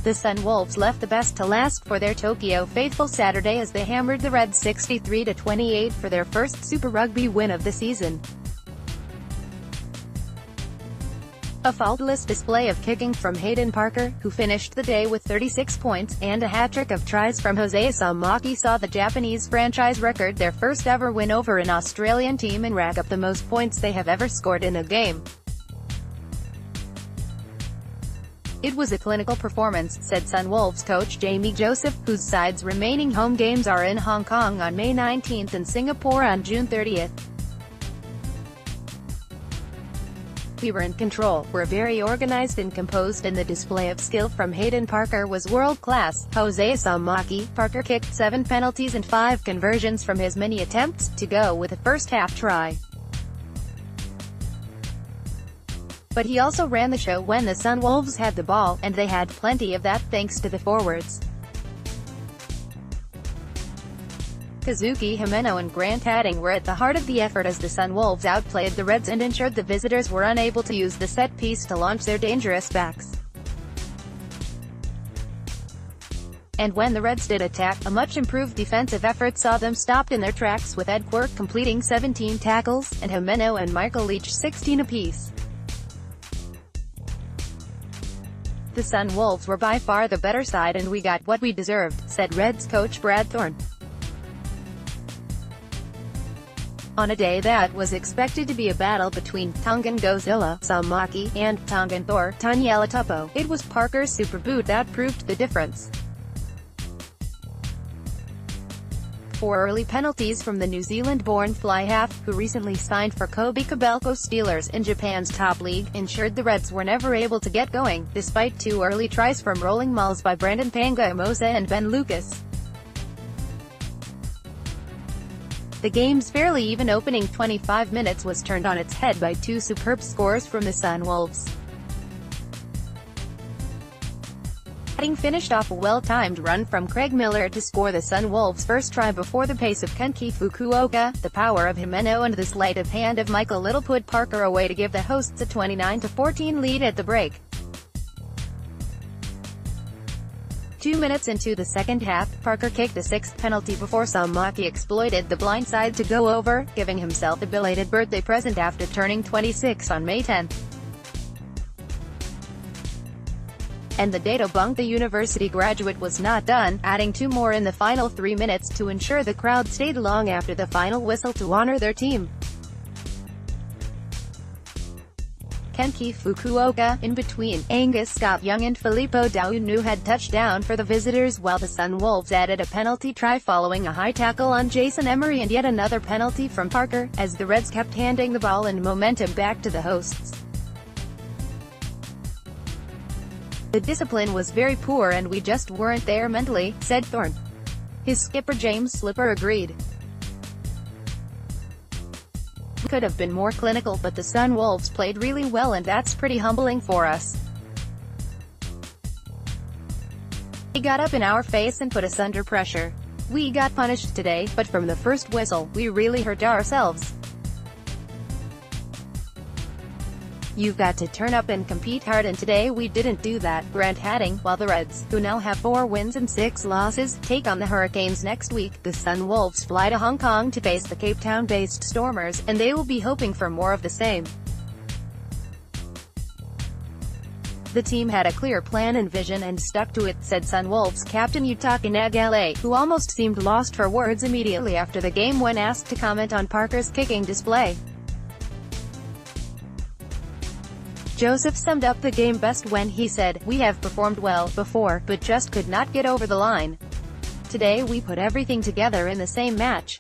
The Sunwolves left the best to last for their Tokyo faithful Saturday as they hammered the Reds 63-28 for their first Super Rugby win of the season. A faultless display of kicking from Hayden Parker, who finished the day with 36 points, and a hat-trick of tries from Hosea Saumaki saw the Japanese franchise record their first ever win over an Australian team and rack up the most points they have ever scored in a game. "It was a clinical performance," said Sunwolves coach Jamie Joseph, whose side's remaining home games are in Hong Kong on May 19 and Singapore on June 30. "We were in control, were very organized and composed, and the display of skill from Hayden Parker was world-class." Hosea Saumaki. Parker kicked 7 penalties and 5 conversions from his many attempts to go with a first-half try. But he also ran the show when the Sunwolves had the ball, and they had plenty of that thanks to the forwards. Kazuki Himeno and Grant Hadding were at the heart of the effort as the Sunwolves outplayed the Reds and ensured the visitors were unable to use the set piece to launch their dangerous backs. And when the Reds did attack, a much improved defensive effort saw them stopped in their tracks, with Ed Quirk completing 17 tackles, and Himeno and Michael Leach 16 apiece. "The Sunwolves were by far the better side and we got what we deserved," said Reds coach Brad Thorne. On a day that was expected to be a battle between Tongan Godzilla, Saumaki, and Tongan Thor, Taniela Tupou, it was Parker's super boot that proved the difference. 4 early penalties from the New Zealand-born fly-half, who recently signed for Kobe Kobelco Steelers in Japan's top league, ensured the Reds were never able to get going, despite 2 early tries from rolling mauls by Brandon Pangamosa and Ben Lucas. The game's fairly even opening 25 minutes was turned on its head by 2 superb scores from the Sunwolves. Hadding finished off a well-timed run from Craig Miller to score the Sunwolves' first try before the pace of Kenki Fukuoka, the power of Himeno and the sleight of hand of Michael Little put Parker away to give the hosts a 29-14 lead at the break. 2 minutes into the second half, Parker kicked the 6th penalty before Saumaki exploited the blindside to go over, giving himself a belated birthday present after turning 26 on May 10. And the Dado Bunk, the university graduate, was not done, adding 2 more in the final 3 minutes to ensure the crowd stayed long after the final whistle to honor their team. Kenki Fukuoka, in between Angus Scott Young and Filippo Daunu, had touchdown for the visitors, while the Sunwolves added a penalty try following a high tackle on Jason Emery and yet another penalty from Parker, as the Reds kept handing the ball and momentum back to the hosts. "The discipline was very poor and we just weren't there mentally," said Thorne. His skipper James Slipper agreed. "Could have been more clinical, but the Sunwolves played really well and that's pretty humbling for us. They got up in our face and put us under pressure. We got punished today, but from the first whistle, we really hurt ourselves. You've got to turn up and compete hard, and today we didn't do that." Grant Hadding. While the Reds, who now have 4 wins and 6 losses, take on the Hurricanes next week, the Sunwolves fly to Hong Kong to face the Cape Town-based Stormers, and they will be hoping for more of the same. "The team had a clear plan and vision and stuck to it," said Sunwolves captain Yutaka Nagale, who almost seemed lost for words immediately after the game when asked to comment on Parker's kicking display. Joseph summed up the game best when he said, "We have performed well before, but just could not get over the line. Today we put everything together in the same match.